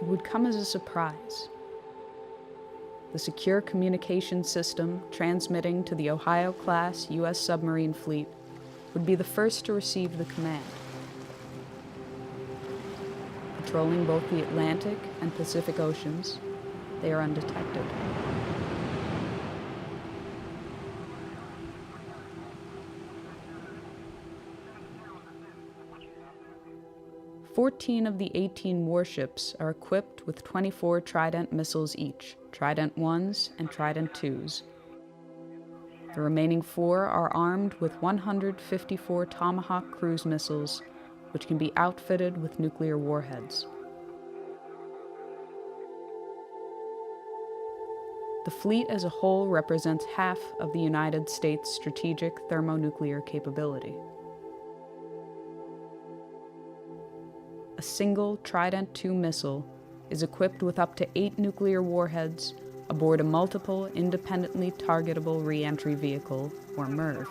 it would come as a surprise. The secure communication system transmitting to the Ohio-class U.S. submarine fleet would be the first to receive the command. Patrolling both the Atlantic and Pacific Oceans, they are undetected. "14 of the 18 warships are equipped with 24 Trident missiles each, Trident 1s and Trident 2s. The remaining 4 are armed with 154 Tomahawk cruise missiles, which can be outfitted with nuclear warheads. The fleet as a whole represents half of the United States' strategic thermonuclear capability. A single Trident II missile is equipped with up to 8 nuclear warheads aboard a multiple independently targetable reentry vehicle, or MIRV.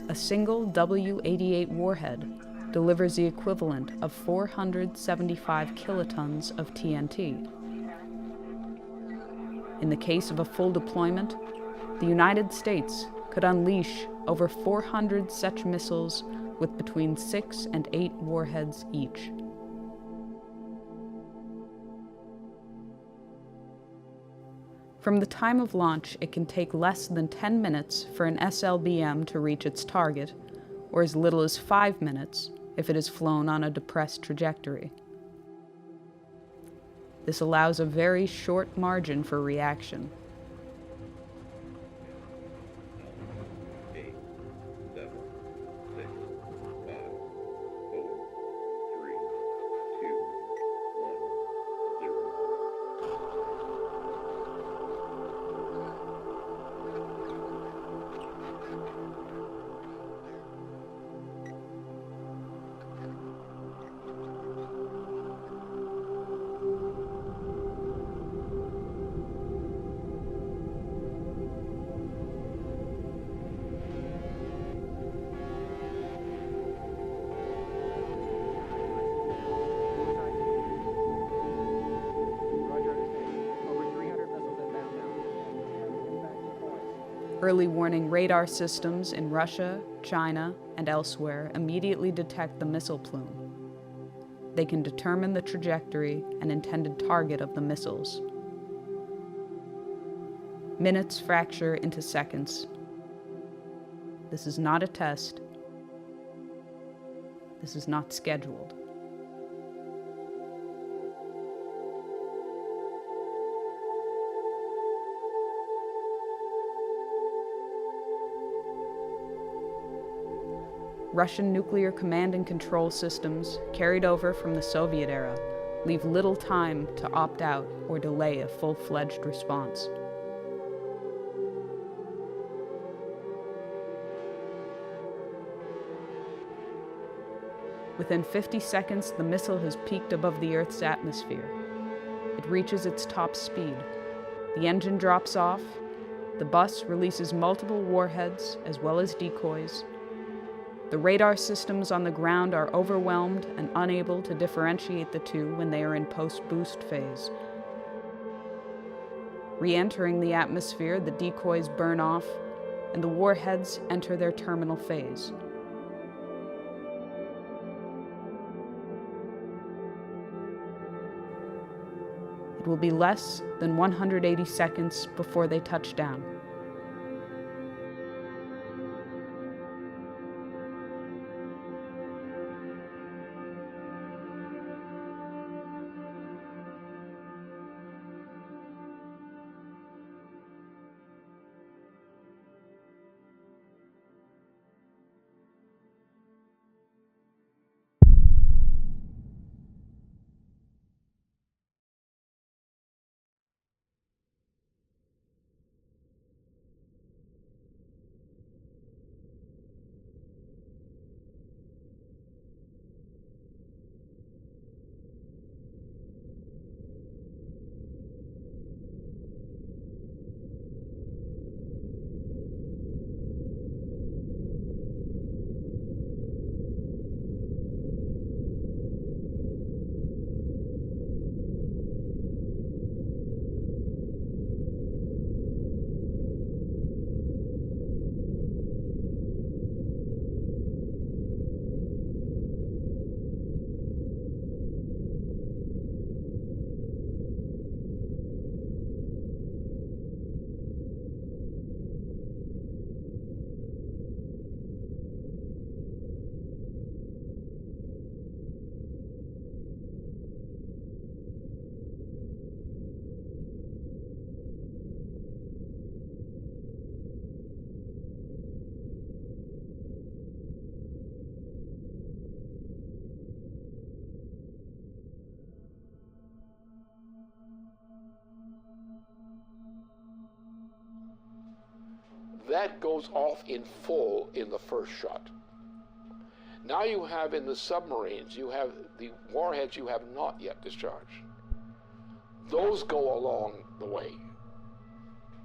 A single W-88 warhead delivers the equivalent of 475 kilotons of TNT. In the case of a full deployment, the United States could unleash over 400 such missiles with between 6 and 8 warheads each. From the time of launch, it can take less than 10 minutes for an SLBM to reach its target, or as little as 5 minutes if it is flown on a depressed trajectory. This allows a very short margin for reaction. Early warning radar systems in Russia, China, and elsewhere immediately detect the missile plume. They can determine the trajectory and intended target of the missiles. Minutes fracture into seconds. This is not a test. This is not scheduled. Russian nuclear command and control systems, carried over from the Soviet era, leave little time to opt out or delay a full-fledged response. Within 50 seconds, the missile has peaked above the Earth's atmosphere. It reaches its top speed. The engine drops off. The bus releases multiple warheads as well as decoys. The radar systems on the ground are overwhelmed and unable to differentiate the two when they are in post-boost phase. Re-entering the atmosphere, the decoys burn off, and the warheads enter their terminal phase. It will be less than 180 seconds before they touch down. that goes off in full in the first shot. Now you have in the submarines, you have the warheads you have not yet discharged. Those go along the way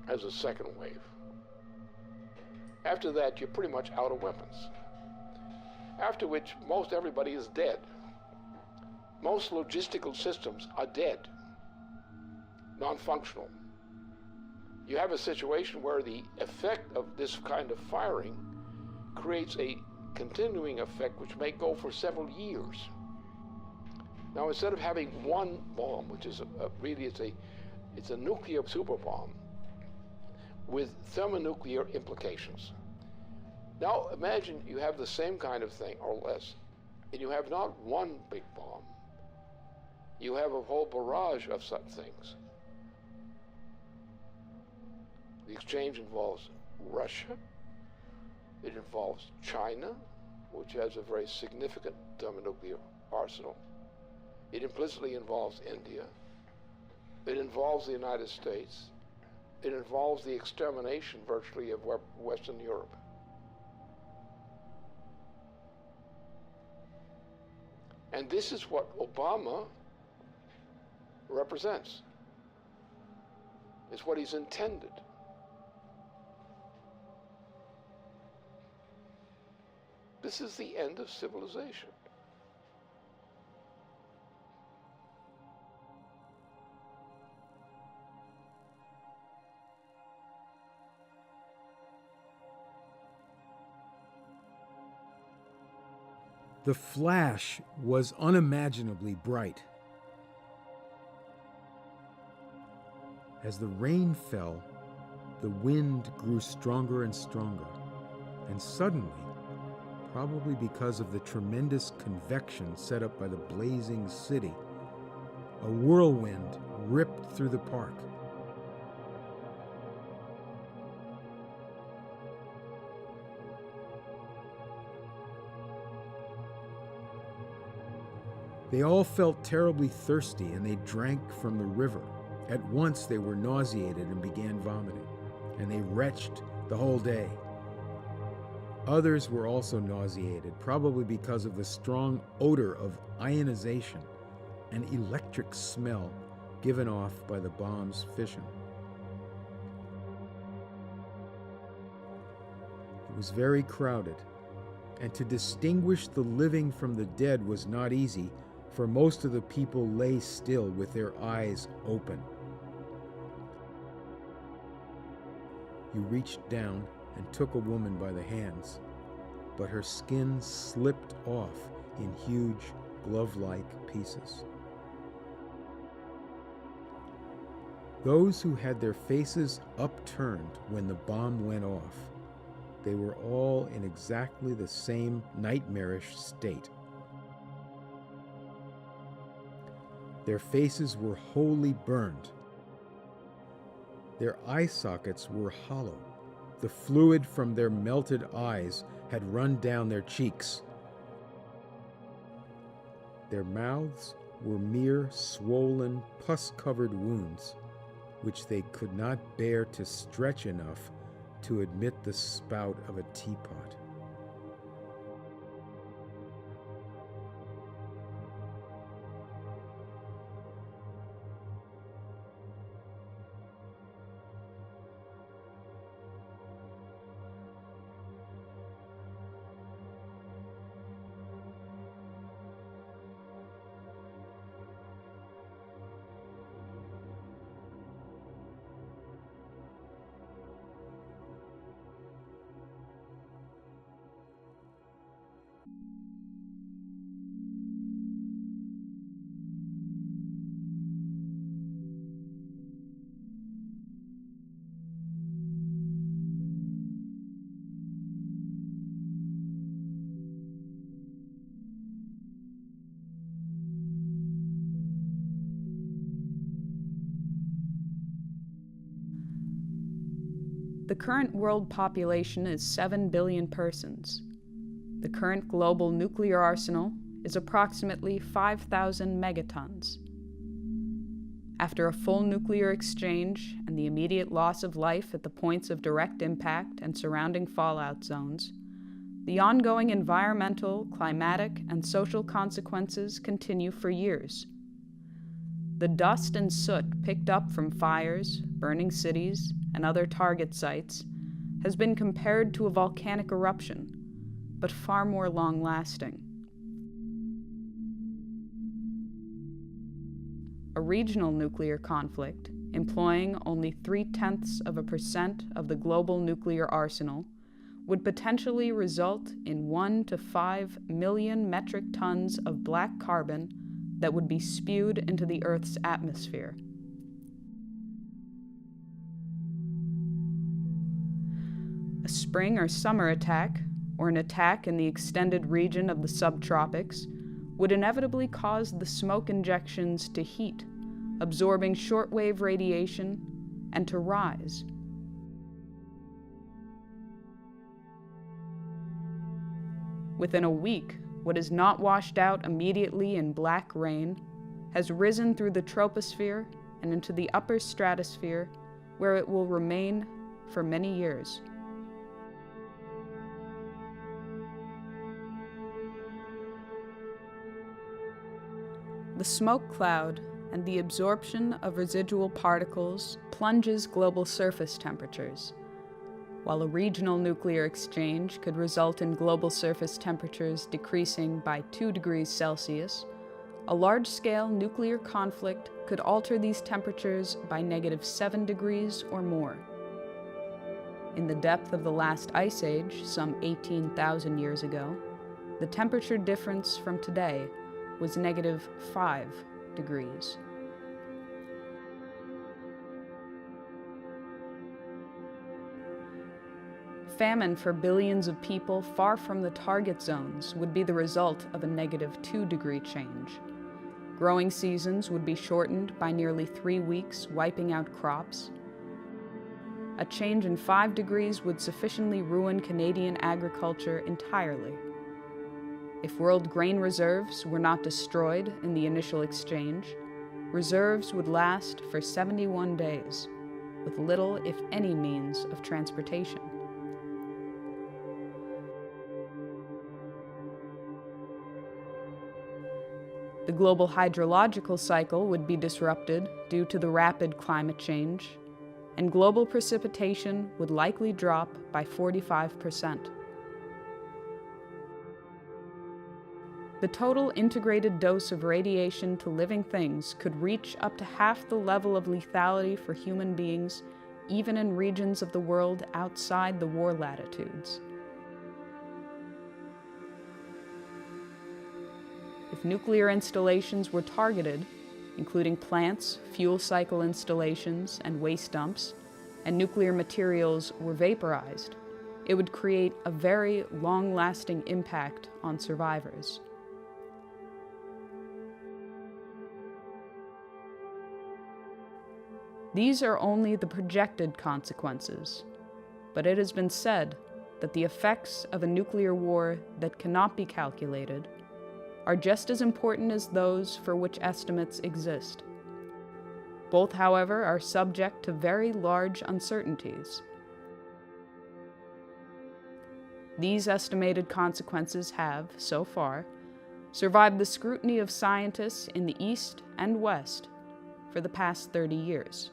as a second wave. After that, you're pretty much out of weapons. After which, most everybody is dead. Most logistical systems are dead, non-functional. You have a situation where the effect of this kind of firing creates a continuing effect which may go for several years. Now, instead of having one bomb, which is it's a nuclear super bomb with thermonuclear implications. Now, imagine you have the same kind of thing or less, and you have not one big bomb. You have a whole barrage of such things. The exchange involves Russia. It involves China, which has a very significant thermonuclear arsenal. It implicitly involves India. It involves the United States. It involves the extermination virtually of Western Europe. And this is what Obama represents. It's what he's intended. This is the end of civilization. The flash was unimaginably bright. As the rain fell, the wind grew stronger and stronger, and suddenly, probably because of the tremendous convection set up by the blazing city, a whirlwind ripped through the park. They all felt terribly thirsty, and they drank from the river. At once they were nauseated and began vomiting, and they retched the whole day. Others were also nauseated, probably because of the strong odor of ionization and electric smell given off by the bomb's fission. It was very crowded, and to distinguish the living from the dead was not easy, for most of the people lay still with their eyes open. You reached down and took a woman by the hands, but her skin slipped off in huge glove-like pieces. Those who had their faces upturned when the bomb went off, they were all in exactly the same nightmarish state. Their faces were wholly burned. Their eye sockets were hollow. The fluid from their melted eyes had run down their cheeks. Their mouths were mere swollen, pus-covered wounds, which they could not bear to stretch enough to admit the spout of a teapot. The current world population is 7 billion persons. The current global nuclear arsenal is approximately 5,000 megatons. After a full nuclear exchange and the immediate loss of life at the points of direct impact and surrounding fallout zones, the ongoing environmental, climatic, and social consequences continue for years. The dust and soot picked up from fires, burning cities, and other target sites has been compared to a volcanic eruption, but far more long-lasting. A regional nuclear conflict, employing only 0.3% of the global nuclear arsenal, would potentially result in 1 to 5 million metric tons of black carbon that would be spewed into the Earth's atmosphere. A spring or summer attack, or an attack in the extended region of the subtropics, would inevitably cause the smoke injections to heat, absorbing shortwave radiation, and to rise. Within a week, what is not washed out immediately in black rain has risen through the troposphere and into the upper stratosphere, where it will remain for many years. The smoke cloud and the absorption of residual particles plunges global surface temperatures. While a regional nuclear exchange could result in global surface temperatures decreasing by 2 degrees Celsius, a large-scale nuclear conflict could alter these temperatures by -7 degrees or more. In the depth of the last ice age, some 18,000 years ago, the temperature difference from today was -5 degrees. Famine for billions of people far from the target zones would be the result of a -2 degree change. Growing seasons would be shortened by nearly 3 weeks, wiping out crops. A change in 5 degrees would sufficiently ruin Canadian agriculture entirely. If world grain reserves were not destroyed in the initial exchange, reserves would last for 71 days, with little, if any, means of transportation. The global hydrological cycle would be disrupted due to the rapid climate change, and global precipitation would likely drop by 45%. The total integrated dose of radiation to living things could reach up to half the level of lethality for human beings, even in regions of the world outside the war latitudes. If nuclear installations were targeted, including plants, fuel cycle installations, and waste dumps, and nuclear materials were vaporized, it would create a very long-lasting impact on survivors. These are only the projected consequences, but it has been said that the effects of a nuclear war that cannot be calculated are just as important as those for which estimates exist. Both, however, are subject to very large uncertainties. These estimated consequences have, so far, survived the scrutiny of scientists in the East and West for the past 30 years.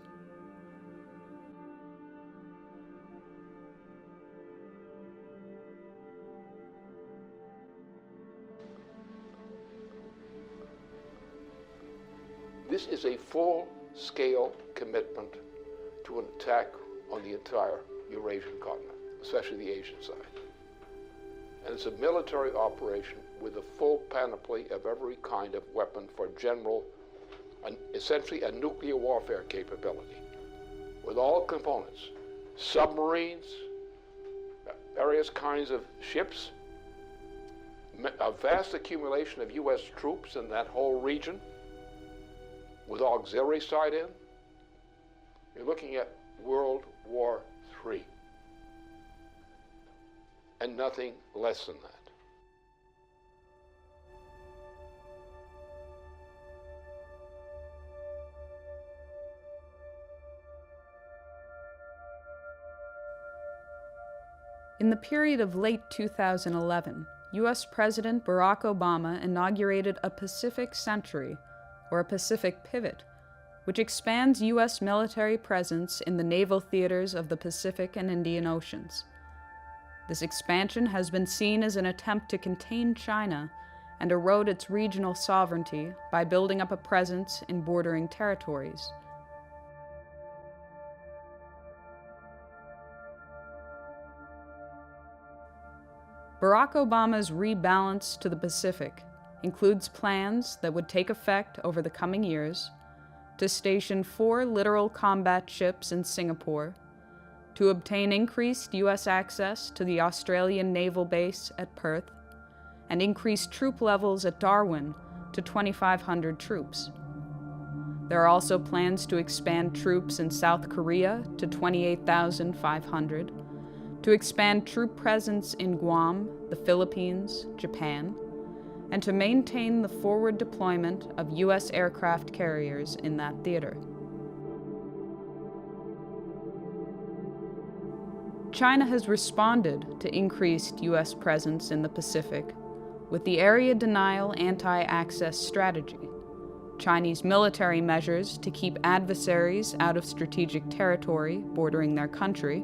This is a full-scale commitment to an attack on the entire Eurasian continent, especially the Asian side. And it's a military operation with a full panoply of every kind of weapon for general, essentially a nuclear warfare capability, with all components, submarines, various kinds of ships, a vast accumulation of U.S. troops in that whole region, with auxiliary side in. You're looking at World War III, and nothing less than that. In the period of late 2011, U.S. President Barack Obama inaugurated a Pacific Century, or a Pacific Pivot, which expands U.S. military presence in the naval theaters of the Pacific and Indian Oceans. This expansion has been seen as an attempt to contain China and erode its regional sovereignty by building up a presence in bordering territories. Barack Obama's rebalance to the Pacific includes plans that would take effect over the coming years to station 4 littoral combat ships in Singapore, to obtain increased U.S. access to the Australian naval base at Perth, and increase troop levels at Darwin to 2,500 troops. There are also plans to expand troops in South Korea to 28,500, to expand troop presence in Guam, the Philippines, Japan, and to maintain the forward deployment of U.S. aircraft carriers in that theater. China has responded to increased U.S. presence in the Pacific with the Area Denial Anti-Access Strategy, Chinese military measures to keep adversaries out of strategic territory bordering their country,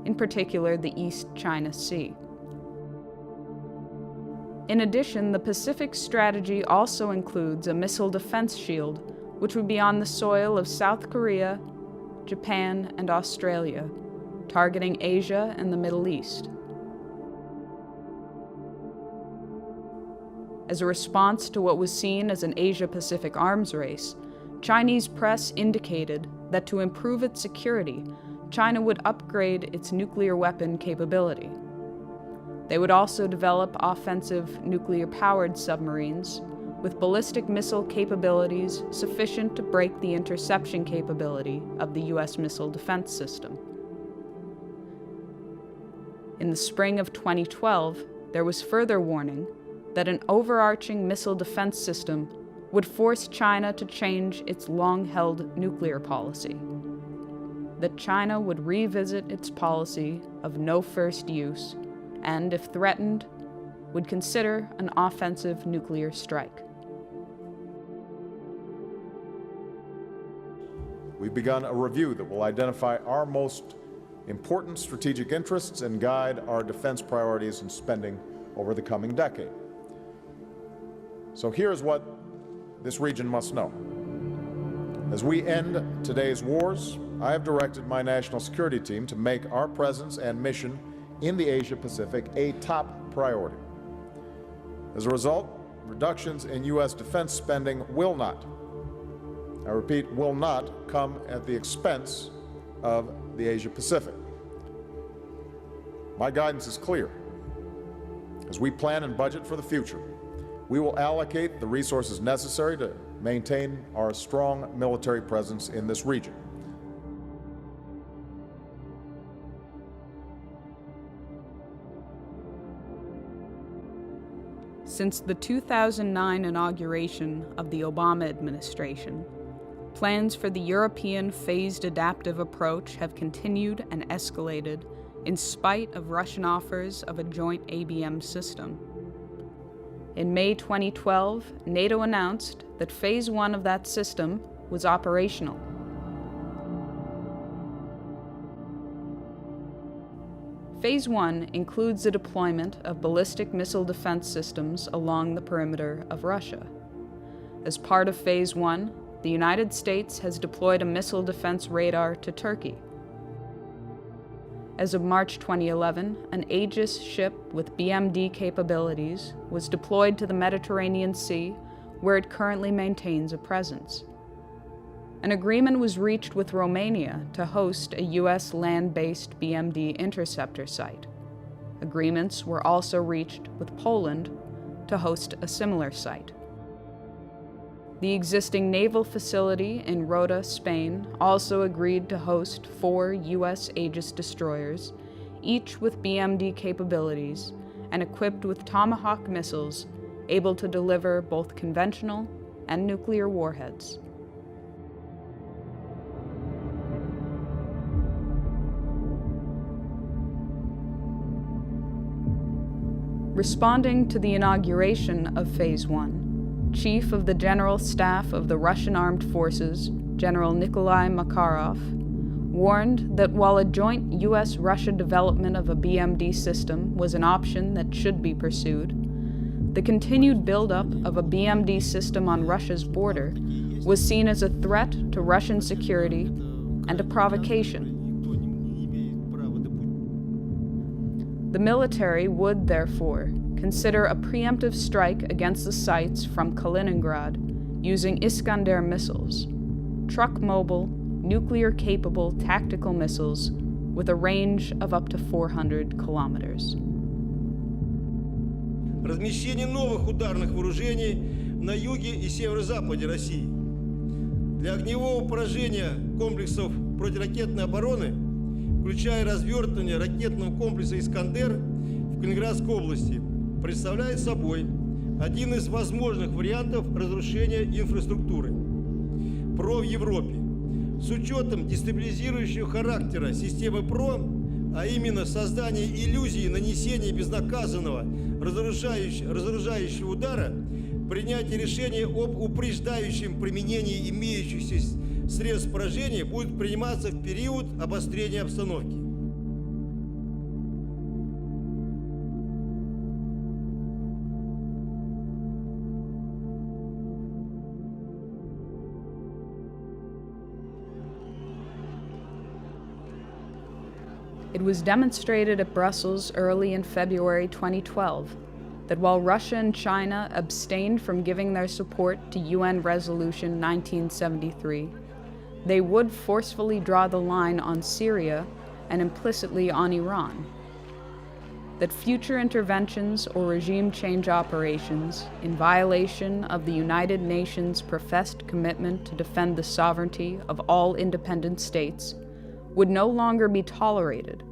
in particular the East China Sea. In addition, the Pacific Strategy also includes a missile defense shield, which would be on the soil of South Korea, Japan, and Australia, targeting Asia and the Middle East. As a response to what was seen as an Asia-Pacific arms race, Chinese press indicated that to improve its security, China would upgrade its nuclear weapon capability. They would also develop offensive nuclear-powered submarines with ballistic missile capabilities sufficient to break the interception capability of the U.S. missile defense system. In the spring of 2012, there was further warning that an overarching missile defense system would force China to change its long-held nuclear policy, that China would revisit its policy of no first use and, if threatened, would consider an offensive nuclear strike. We've begun a review that will identify our most important strategic interests and guide our defense priorities and spending over the coming decade. So here's what this region must know. As we end today's wars, I have directed my national security team to make our presence and mission in the Asia-Pacific a top priority. As a result, reductions in U.S. defense spending will not, I repeat, will not come at the expense of the Asia-Pacific. My guidance is clear. As we plan and budget for the future, we will allocate the resources necessary to maintain our strong military presence in this region. Since the 2009 inauguration of the Obama administration, plans for the European phased adaptive approach have continued and escalated in spite of Russian offers of a joint ABM system. In May 2012, NATO announced that Phase 1 of that system was operational. Phase 1 includes the deployment of ballistic missile defense systems along the perimeter of Russia. As part of Phase 1, the United States has deployed a missile defense radar to Turkey. As of March 2011, an Aegis ship with BMD capabilities was deployed to the Mediterranean Sea, where it currently maintains a presence. An agreement was reached with Romania to host a U.S. land-based BMD interceptor site. Agreements were also reached with Poland to host a similar site. The existing naval facility in Rota, Spain, also agreed to host 4 U.S. Aegis destroyers, each with BMD capabilities and equipped with Tomahawk missiles able to deliver both conventional and nuclear warheads. Responding to the inauguration of Phase 1, Chief of the General Staff of the Russian Armed Forces, General Nikolai Makarov, warned that while a joint U.S.-Russia development of a BMD system was an option that should be pursued, the continued buildup of a BMD system on Russia's border was seen as a threat to Russian security and a provocation. The military would, therefore, consider a preemptive strike against the sites from Kaliningrad using Iskander missiles, truck-mobile, nuclear-capable tactical missiles with a range of up to 400 kilometers. Размещение новых ударных вооружений на юге и северо-западе России. Для огневого поражения комплексов противоракетной обороны, включая развертывание ракетного комплекса «Искандер» в Калининградской области, представляет собой один из возможных вариантов разрушения инфраструктуры ПРО в Европе. С учетом дестабилизирующего характера системы ПРО, а именно создание иллюзии нанесения безнаказанного разоружающего удара, принятие решения об упреждающем применении имеющихся средств поражения будет приниматься в период обострения обстановки. It was demonstrated at Brussels early in February 2012 that while Russia and China abstained from giving their support to UN Resolution 1973, they would forcefully draw the line on Syria and implicitly on Iran. That future interventions or regime change operations in violation of the United Nations' professed commitment to defend the sovereignty of all independent states would no longer be tolerated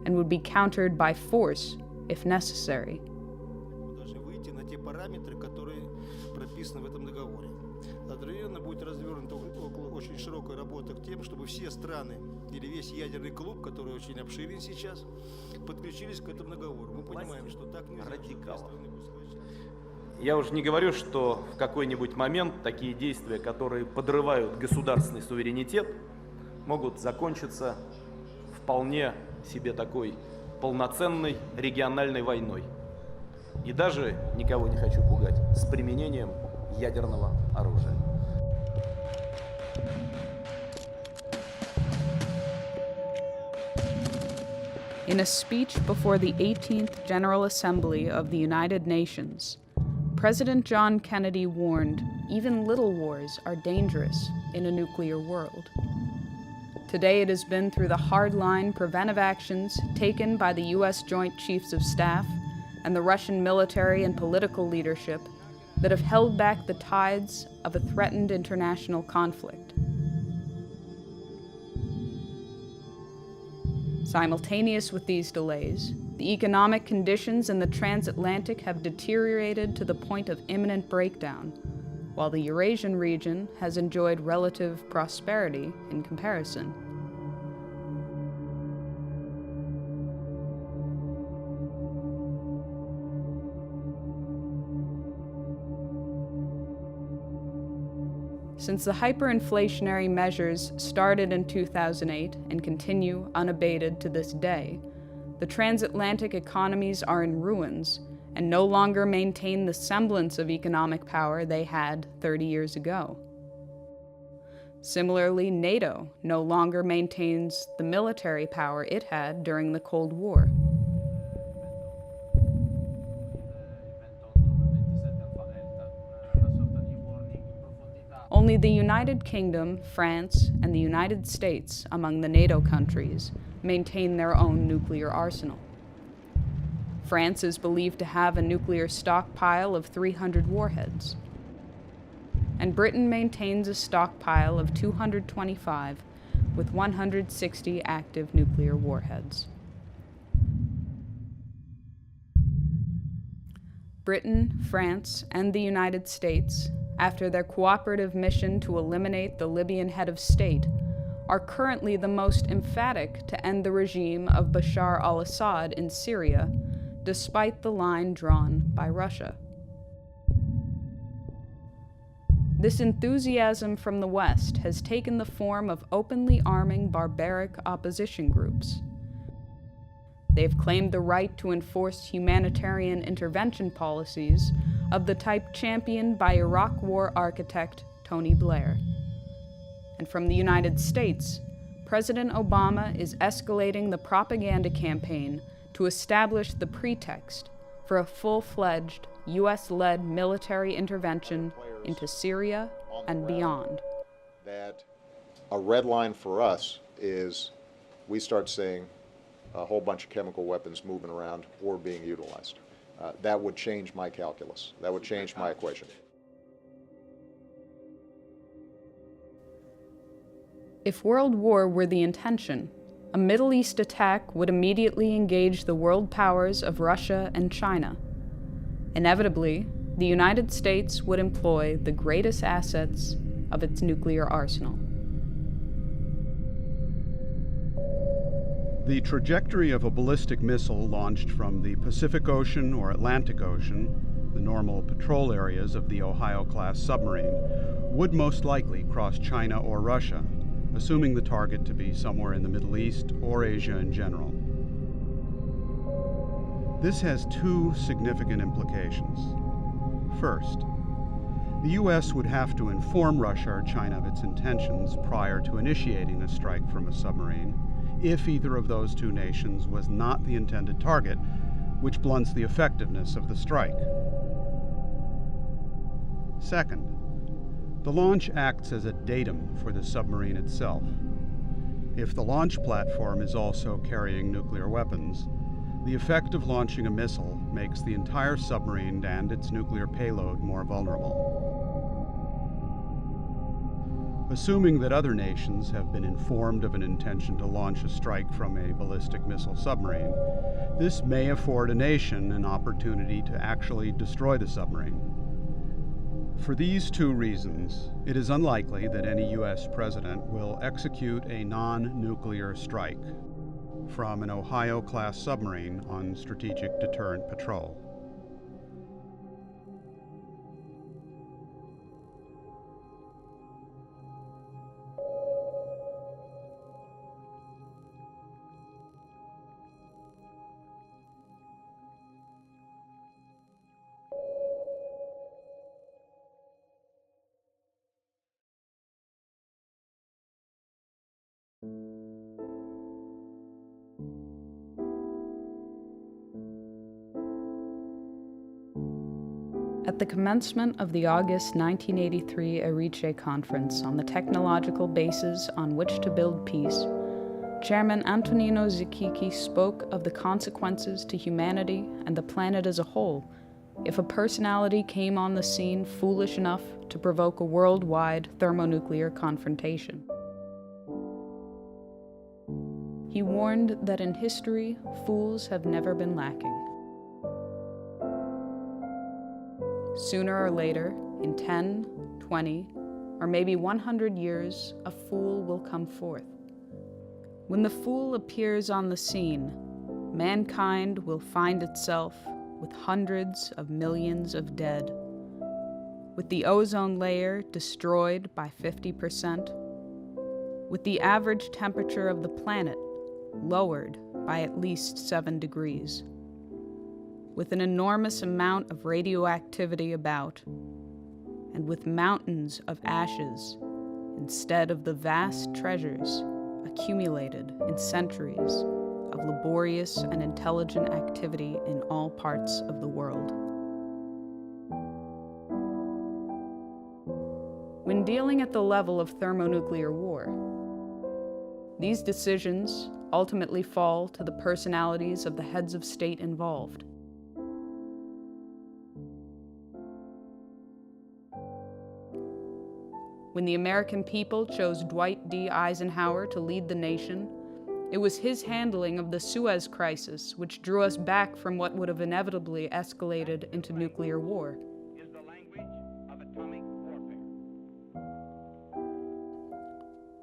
and would be countered by force if necessary. Параметры, которые прописаны в этом договоре. Одновременно будет развернута очень широкая работа к тем, чтобы все страны или весь ядерный клуб, который очень обширен сейчас, подключились к этому договору. Мы понимаем, что так нельзя. Я уже не говорю, что в какой-нибудь момент такие действия, которые подрывают государственный суверенитет, могут закончиться вполне себе такой полноценной региональной войной. И даже, никого не хочу пугать, с применением ядерного оружия. In a speech before the 18th General Assembly of the United Nations, President John Kennedy warned even little wars are dangerous in a nuclear world. Today it has been through the hardline preventive actions taken by the U.S. Joint Chiefs of Staff and the Russian military and political leadership that have held back the tides of a threatened international conflict. Simultaneous with these delays, the economic conditions in the transatlantic have deteriorated to the point of imminent breakdown, while the Eurasian region has enjoyed relative prosperity in comparison. Since the hyperinflationary measures started in 2008 and continue unabated to this day, the transatlantic economies are in ruins and no longer maintain the semblance of economic power they had 30 years ago. Similarly, NATO no longer maintains the military power it had during the Cold War. Only the United Kingdom, France, and the United States among the NATO countries maintain their own nuclear arsenal. France is believed to have a nuclear stockpile of 300 warheads, and Britain maintains a stockpile of 225 with 160 active nuclear warheads. Britain, France, and the United States, after their cooperative mission to eliminate the Libyan head of state, are currently the most emphatic to end the regime of Bashar al-Assad in Syria, despite the line drawn by Russia. This enthusiasm from the West has taken the form of openly arming barbaric opposition groups. They've claimed the right to enforce humanitarian intervention policies of the type championed by Iraq War architect Tony Blair. And from the United States, President Obama is escalating the propaganda campaign to establish the pretext for a full-fledged US-led military intervention into Syria and beyond. That a red line for us is we start seeing a whole bunch of chemical weapons moving around or being utilized. That would change my calculus. That would change my equation. If world war were the intention, a Middle East attack would immediately engage the world powers of Russia and China. Inevitably, the United States would employ the greatest assets of its nuclear arsenal. The trajectory of a ballistic missile launched from the Pacific Ocean or Atlantic Ocean, the normal patrol areas of the Ohio-class submarine, would most likely cross China or Russia, assuming the target to be somewhere in the Middle East or Asia in general. This has two significant implications. First, the U.S. would have to inform Russia or China of its intentions prior to initiating a strike from a submarine, if either of those two nations was not the intended target, which blunts the effectiveness of the strike. Second, the launch acts as a datum for the submarine itself. If the launch platform is also carrying nuclear weapons, the effect of launching a missile makes the entire submarine and its nuclear payload more vulnerable. Assuming that other nations have been informed of an intention to launch a strike from a ballistic missile submarine, this may afford a nation an opportunity to actually destroy the submarine. For these two reasons, it is unlikely that any U.S. president will execute a non-nuclear strike from an Ohio-class submarine on strategic deterrent patrol. At the commencement of the August 1983 Erice Conference on the technological basis on which to build peace, Chairman Antonino Zikiki spoke of the consequences to humanity and the planet as a whole if a personality came on the scene foolish enough to provoke a worldwide thermonuclear confrontation. He warned that in history, fools have never been lacking. Sooner or later, in 10, 20, or maybe 100 years, a fool will come forth. When the fool appears on the scene, mankind will find itself with hundreds of millions of dead, with the ozone layer destroyed by 50%, with the average temperature of the planet lowered by at least 7 degrees. With an enormous amount of radioactivity about, and with mountains of ashes instead of the vast treasures accumulated in centuries of laborious and intelligent activity in all parts of the world. When dealing at the level of thermonuclear war, these decisions ultimately fall to the personalities of the heads of state involved. When the American people chose Dwight D. Eisenhower to lead the nation, it was his handling of the Suez Crisis which drew us back from what would have inevitably escalated into nuclear war. Is the language of atomic warfare.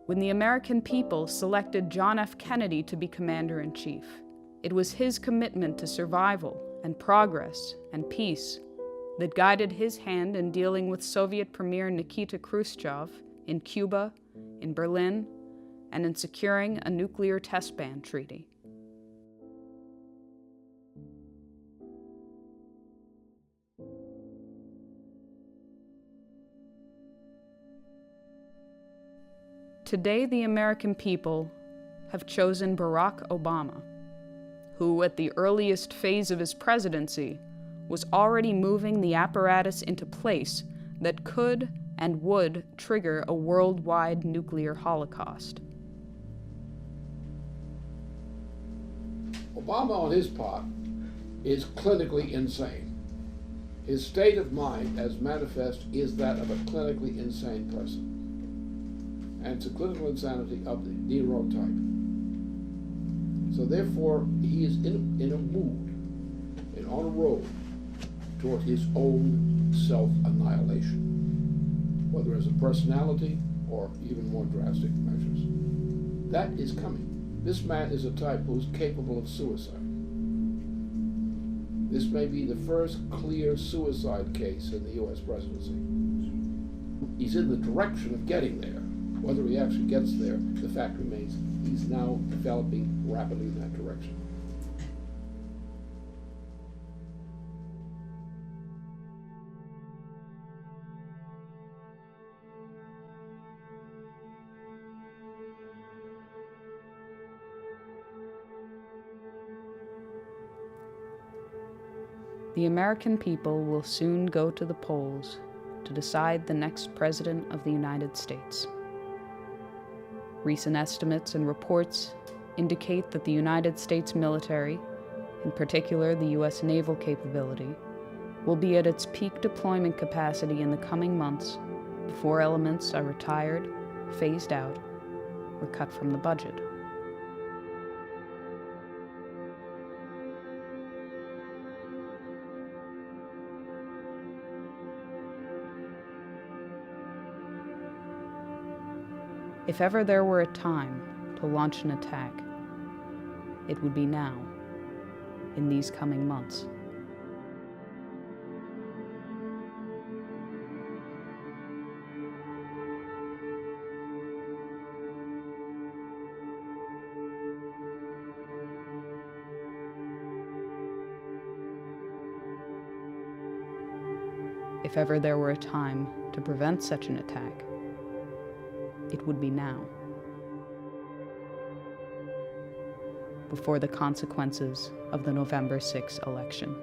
When the American people selected John F. Kennedy to be commander-in-chief, it was his commitment to survival and progress and peace that guided his hand in dealing with Soviet Premier Nikita Khrushchev in Cuba, in Berlin, and in securing a nuclear test ban treaty. Today, the American people have chosen Barack Obama, who, at the earliest phase of his presidency, was already moving the apparatus into place that could and would trigger a worldwide nuclear holocaust. Obama, on his part, is clinically insane. His state of mind, as manifest, is that of a clinically insane person. And it's a clinical insanity of the Nero type. So therefore, he is in a mood and on a road toward his own self-annihilation, whether as a personality or even more drastic measures. That is coming. This man is a type who's capable of suicide. This may be the first clear suicide case in the U.S. presidency. He's in the direction of getting there. Whether he actually gets there, the fact remains he's now developing rapidly in that direction. The American people will soon go to the polls to decide the next President of the United States. Recent estimates and reports indicate that the United States military, in particular the U.S. naval capability, will be at its peak deployment capacity in the coming months before elements are retired, phased out, or cut from the budget. If ever there were a time to launch an attack, it would be now, in these coming months. If ever there were a time to prevent such an attack, it would be now, before the consequences of the November 6 election.